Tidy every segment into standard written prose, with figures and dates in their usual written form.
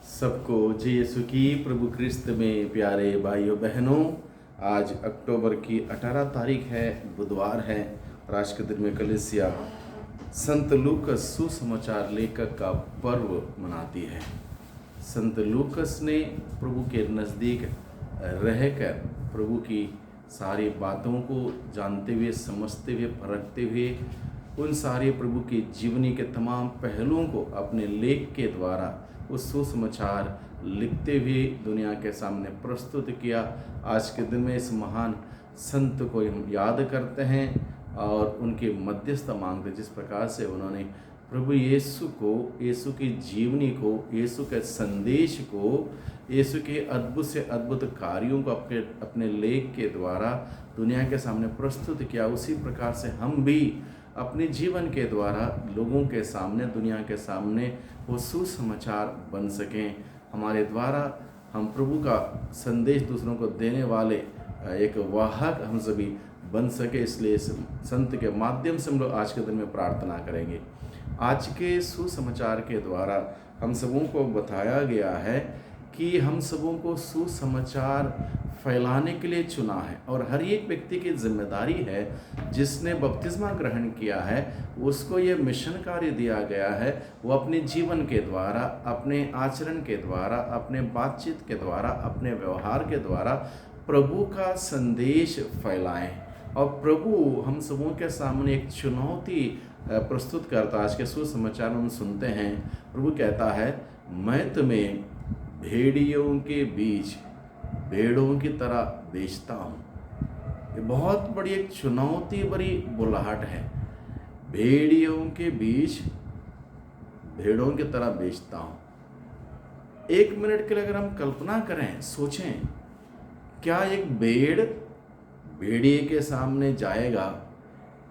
सबको जय यीशु की प्रभु क्रिस्त में प्यारे भाइयों बहनों। आज अक्टूबर की 18 तारीख है, बुधवार है और आज के दिन में कलीसिया संत लूकस सुसमाचार लेखक का पर्व मनाती है। संत लूकस ने प्रभु के नज़दीक रहकर प्रभु की सारी बातों को जानते हुए, समझते हुए, परखते हुए उन सारे प्रभु की जीवनी के तमाम पहलुओं को अपने लेख के द्वारा उस सुसमाचार लिखते हुए दुनिया के सामने प्रस्तुत किया। आज के दिन में इस महान संत को हम याद करते हैं और उनके मध्यस्थ मांगते, जिस प्रकार से उन्होंने प्रभु यीशु को, यीशु की जीवनी को, यीशु के संदेश को, यीशु के अद्भुत से अद्भुत कार्यों को अपने लेख के द्वारा दुनिया के सामने प्रस्तुत किया। उसी प्रकार से हम भी अपने जीवन के द्वारा लोगों के सामने, दुनिया के सामने वो सुसमाचार बन सकें। हमारे द्वारा हम प्रभु का संदेश दूसरों को देने वाले एक वाहक हम सभी बन सके। इसलिए इस संत के माध्यम से हम लोग आज के दिन में प्रार्थना करेंगे। आज के सुसमाचार के द्वारा हम सबों को बताया गया है कि हम सबों को सुसमाचार फैलाने के लिए चुना है और हर एक व्यक्ति की जिम्मेदारी है, जिसने बपतिस्मा ग्रहण किया है उसको ये मिशन कार्य दिया गया है। वो अपने जीवन के द्वारा, अपने आचरण के द्वारा, अपने बातचीत के द्वारा, अपने व्यवहार के द्वारा प्रभु का संदेश फैलाएं। और प्रभु हम सबों के सामने एक चुनौती प्रस्तुत करता है। आज के सुसमाचार में हम सुनते हैं, प्रभु कहता है, मैं तुम्हें भेड़ियों के बीच भेड़ों की तरह बेचता हूँ। ये बहुत बड़ी एक चुनौती भरी बुलाहट है। भेड़ियों के बीच भेड़ों की तरह बेचता हूँ। एक मिनट के लिए अगर हम कल्पना करें, सोचें, क्या एक भेड़िए के सामने जाएगा?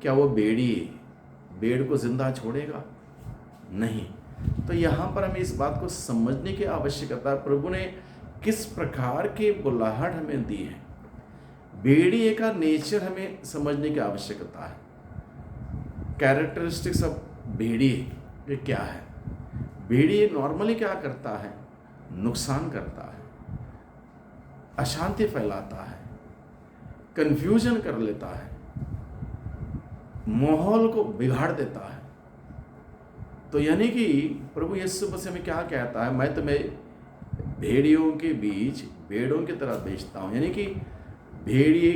क्या वो भेड़ को जिंदा छोड़ेगा? नहीं। तो यहाँ पर हमें इस बात को समझने की आवश्यकता है, प्रभु ने किस प्रकार की बुलाहट हमें दी है। भेड़िए का नेचर हमें समझने की आवश्यकता है। कैरेक्टरिस्टिक्स ऑफ भेड़िए ये क्या है? भेड़िए नॉर्मली क्या करता है? नुकसान करता है, अशांति फैलाता है, कंफ्यूजन कर लेता है, माहौल को बिगाड़ देता है। तो यानी कि प्रभु यीशु मसीह में क्या कहता है, मैं तुम्हें भेड़ियों के बीच भेड़ों की तरह बेचता हूँ। यानी कि भेड़िए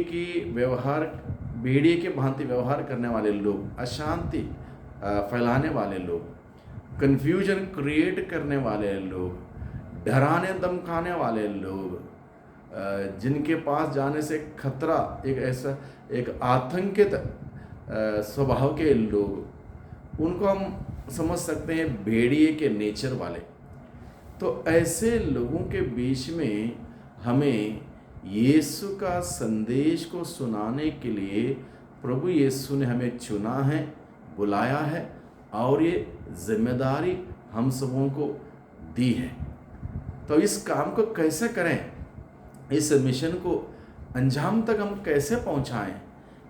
के भांति व्यवहार करने वाले लोग, अशांति फैलाने वाले लोग, कंफ्यूजन क्रिएट करने वाले लोग, डराने धमकाने वाले लोग, जिनके पास जाने से खतरा, एक आतंकित स्वभाव के लोग, उनको हम समझ सकते हैं भेड़िए के नेचर वाले। तो ऐसे लोगों के बीच में हमें यीशु का संदेश को सुनाने के लिए प्रभु यीशु ने हमें चुना है, बुलाया है और ये जिम्मेदारी हम सबों को दी है। तो इस काम को कैसे करें, इस मिशन को अंजाम तक हम कैसे पहुंचाएं,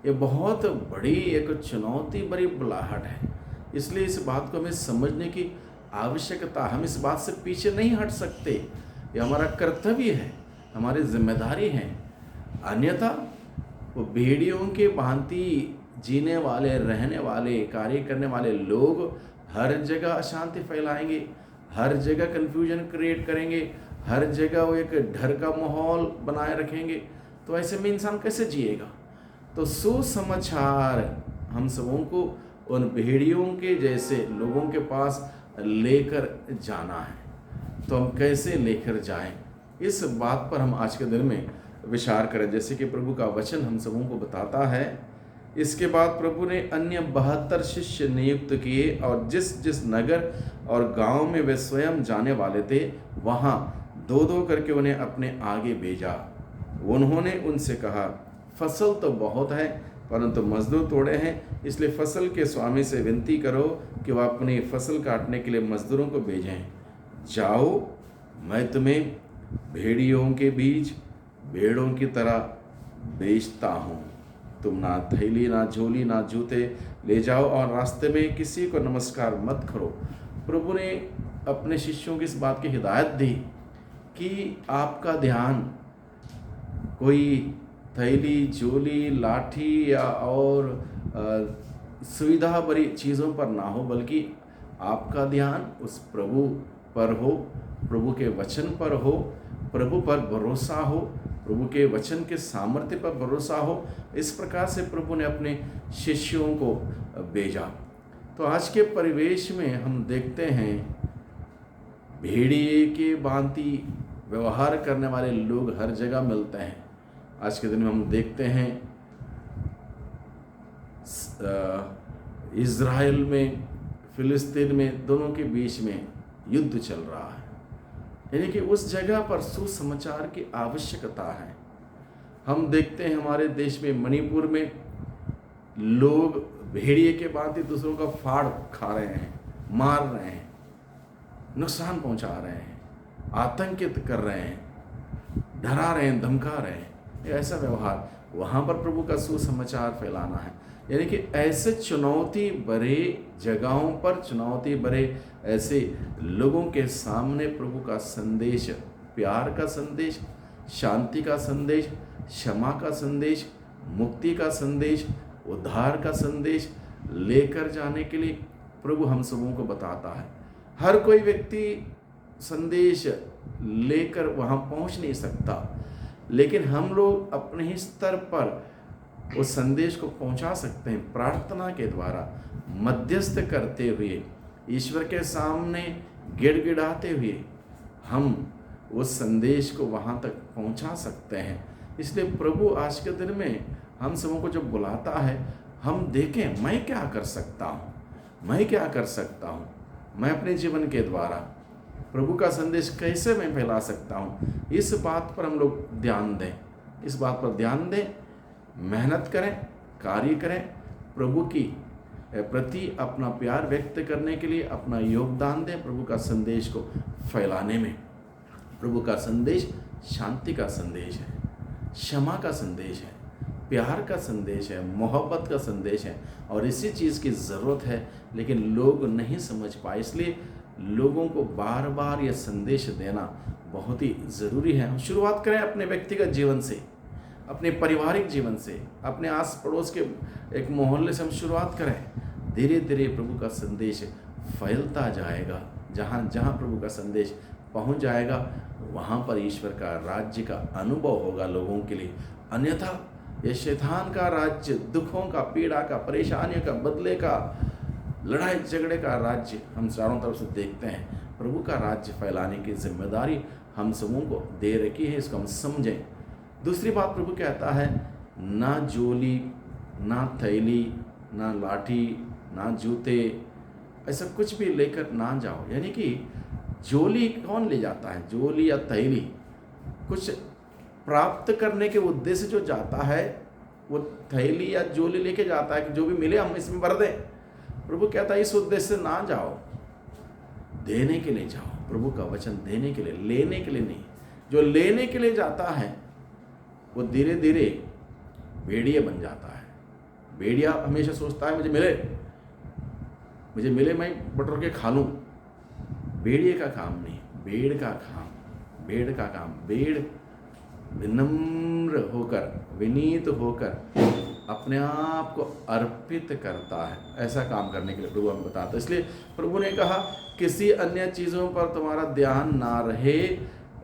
ये बहुत बड़ी एक चुनौती भरी बुलाहट है। इसलिए इस बात को हमें समझने की आवश्यकता, हम इस बात से पीछे नहीं हट सकते। ये हमारा कर्तव्य है, हमारी जिम्मेदारी है। अन्यथा वो भेड़ियों के भांति जीने वाले, रहने वाले, कार्य करने वाले लोग हर जगह अशांति फैलाएंगे, हर जगह कन्फ्यूजन क्रिएट करेंगे, हर जगह वो एक डर का माहौल बनाए रखेंगे। तो ऐसे में इंसान कैसे जिएगा? तो सुसमाचार हम सबों को उन भेड़ियों के जैसे लोगों के पास लेकर जाना है। तो हम कैसे लेकर जाएं, इस बात पर हम आज के दिन में विचार करें। जैसे कि प्रभु का वचन हम सबों को बताता है, इसके बाद प्रभु ने अन्य 72 शिष्य नियुक्त किए और जिस जिस नगर और गांव में वे स्वयं जाने वाले थे, वहाँ 2-2 करके उन्हें अपने आगे भेजा। उन्होंने उनसे कहा, फसल तो बहुत है परंतु मजदूर थोड़े हैं, इसलिए फसल के स्वामी से विनती करो कि वह अपनी फसल काटने के लिए मजदूरों को भेजें। जाओ, मैं तुम्हें भेड़ियों के बीच भेड़ों की तरह बेचता हूँ। तुम ना थैली, ना झोली, ना जूते ले जाओ और रास्ते में किसी को नमस्कार मत करो। प्रभु ने अपने शिष्यों की इस बात की हिदायत दी कि आपका ध्यान कोई थैली, झोली, लाठी या और सुविधा भरी चीज़ों पर ना हो, बल्कि आपका ध्यान उस प्रभु पर हो, प्रभु के वचन पर हो, प्रभु पर भरोसा हो, प्रभु के वचन के सामर्थ्य पर भरोसा हो। इस प्रकार से प्रभु ने अपने शिष्यों को भेजा। तो आज के परिवेश में हम देखते हैं भेड़िए के भांति व्यवहार करने वाले लोग हर जगह मिलते हैं। आज के दिन में हम देखते हैं इज़राइल में, फिलिस्तीन में, दोनों के बीच में युद्ध चल रहा है। यानी कि उस जगह पर सुसमाचार की आवश्यकता है। हम देखते हैं हमारे देश में, मणिपुर में लोग भेड़िए के भांति दूसरों का फाड़ खा रहे हैं, मार रहे हैं, नुकसान पहुंचा रहे हैं, आतंकित कर रहे हैं, डरा रहे हैं, धमका रहे हैं। ऐसा व्यवहार, वहाँ पर प्रभु का सुसमाचार फैलाना है। यानी कि ऐसे चुनौती भरे जगहों पर, चुनौती भरे ऐसे लोगों के सामने प्रभु का संदेश, प्यार का संदेश, शांति का संदेश, क्षमा का संदेश, मुक्ति का संदेश, उद्धार का संदेश लेकर जाने के लिए प्रभु हम सबों को बताता है। हर कोई व्यक्ति संदेश लेकर वहाँ पहुँच नहीं सकता, लेकिन हम लोग अपने ही स्तर पर उस संदेश को पहुंचा सकते हैं। प्रार्थना के द्वारा, मध्यस्थ करते हुए, ईश्वर के सामने गिड़गिड़ाते हुए हम उस संदेश को वहां तक पहुंचा सकते हैं। इसलिए प्रभु आज के दिन में हम सबों को जब बुलाता है, हम देखें मैं क्या कर सकता हूँ, मैं क्या कर सकता हूँ, मैं अपने जीवन के द्वारा प्रभु का संदेश कैसे मैं फैला सकता हूँ। इस बात पर हम लोग ध्यान दें, इस बात पर ध्यान दें, मेहनत करें, कार्य करें, प्रभु की प्रति अपना प्यार व्यक्त करने के लिए अपना योगदान दें। प्रभु का संदेश को फैलाने में, प्रभु का संदेश शांति का संदेश है, क्षमा का संदेश है, प्यार का संदेश है, मोहब्बत का संदेश है, और इसी चीज़ की ज़रूरत है, लेकिन लोग नहीं समझ पाए। इसलिए लोगों को बार बार यह संदेश देना बहुत ही ज़रूरी है। हम शुरुआत करें अपने व्यक्तिगत जीवन से, अपने पारिवारिक जीवन से, अपने आस पड़ोस के एक मोहल्ले से हम शुरुआत करें। धीरे धीरे प्रभु का संदेश फैलता जाएगा। जहाँ जहाँ प्रभु का संदेश पहुँच जाएगा, वहाँ पर ईश्वर का राज्य का अनुभव होगा लोगों के लिए। अन्यथा ये शैतान का राज्य, दुखों का, पीड़ा का, परेशानियों का, बदले का, लड़ाई झगड़े का राज्य हम चारों तरफ से देखते हैं। प्रभु का राज्य फैलाने की जिम्मेदारी हम सबों को दे रखी है, इसको हम समझें। दूसरी बात प्रभु कहता है, ना झोली, ना थैली, ना लाठी, ना जूते, ऐसा कुछ भी लेकर ना जाओ। यानी कि झोली कौन ले जाता है? झोली या थैली कुछ प्राप्त करने के उद्देश्य जो जाता है, वो थैली या झोली लेके जाता है कि जो भी मिले हम इसमें भर दें। प्रभु कहता है इस उद्देश्य से ना जाओ, देने के लिए जाओ। प्रभु का वचन देने के लिए, लेने के लिए नहीं। जो लेने के लिए जाता है वो धीरे धीरे भेड़िया बन जाता है। भेड़िया हमेशा सोचता है मुझे मिले मैं बटोर के खा लूँ। भेड़िए का काम नहीं, भेड़ का काम। भेड़ विनम्र होकर, विनीत होकर अपने आप को अर्पित करता है। ऐसा काम करने के लिए प्रभु हमें बताता है। इसलिए प्रभु ने कहा किसी अन्य चीज़ों पर तुम्हारा ध्यान ना रहे,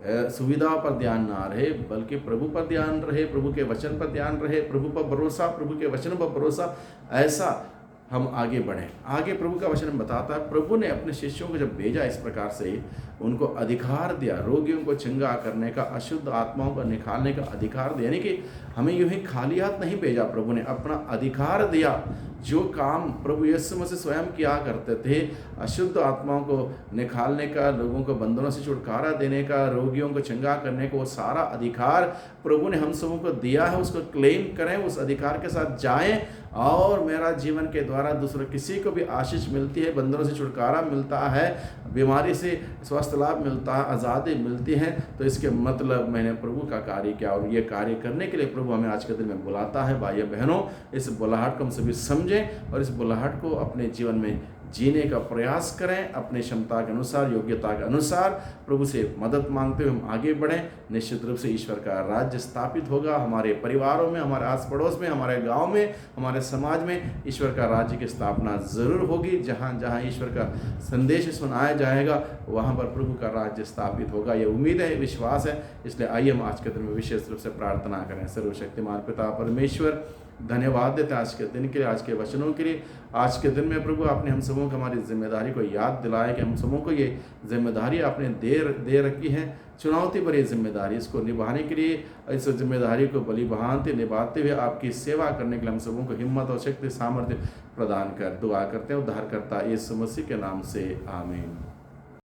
सुविधा पर ध्यान ना रहे, बल्कि प्रभु पर ध्यान रहे, प्रभु के वचन पर ध्यान रहे, प्रभु पर भरोसा, प्रभु के वचन पर भरोसा। ऐसा हम आगे बढ़ें। आगे प्रभु का वचन बताता है, प्रभु ने अपने शिष्यों को जब भेजा इस प्रकार से, उनको अधिकार दिया रोगियों को चंगा करने का, अशुद्ध आत्माओं को निकालने का अधिकार दिया। यानी कि हमें यूं ही खाली हाथ नहीं भेजा, प्रभु ने अपना अधिकार दिया। जो काम प्रभु यीशु मसीह स्वयं किया करते थे, अशुद्ध आत्माओं को निकालने का, लोगों को बंधनों से छुटकारा देने का, रोगियों को चंगा करने का, वो सारा अधिकार प्रभु ने हम सबों को दिया है। उसको क्लेम करें, उस अधिकार के साथ जाएं, और मेरा जीवन के द्वारा दूसरे किसी को भी आशीष मिलती है, बंधनों से छुटकारा मिलता है, बीमारी से स्वास्थ्य लाभ मिलता है, आज़ादी मिलती है, तो इसके मतलब मैंने प्रभु का कार्य किया। और ये कार्य करने के लिए प्रभु हमें आज के दिन में बुलाता है। भाइयों बहनों, इस बुलाहट को हम सभी समझें और इस बुलाहट को अपने जीवन में जीने का प्रयास करें, अपने क्षमता के अनुसार, योग्यता के अनुसार प्रभु से मदद मांगते हुए हम आगे बढ़ें। निश्चित रूप से ईश्वर का राज्य स्थापित होगा हमारे परिवारों में, हमारे आस पड़ोस में, हमारे गांव में, हमारे समाज में ईश्वर का राज्य की स्थापना ज़रूर होगी। जहाँ जहाँ ईश्वर का संदेश सुनाया जाएगा वहाँ पर प्रभु का राज्य स्थापित होगा। ये उम्मीद है, विश्वास है। इसलिए आइए हम आज के दिन में विशेष रूप से प्रार्थना करें। सर्वशक्तिमान पिता परमेश्वर, धन्यवाद देते हैं आज के दिन के लिए, आज के वचनों के लिए। आज के दिन में प्रभु आपने हम सबों को हमारी जिम्मेदारी को याद दिलाया कि हम सबों को ये जिम्मेदारी आपने दे रखी है, चुनौती भरी जिम्मेदारी। इसको निभाने के लिए, इस जिम्मेदारी को बलि भांति निभाते हुए आपकी सेवा करने के लिए हम सबों को हिम्मत और शक्ति सामर्थ्य प्रदान कर दुआ करते हैं। उद्धारकर्ता यीशु मसीह के नाम से, आमीन।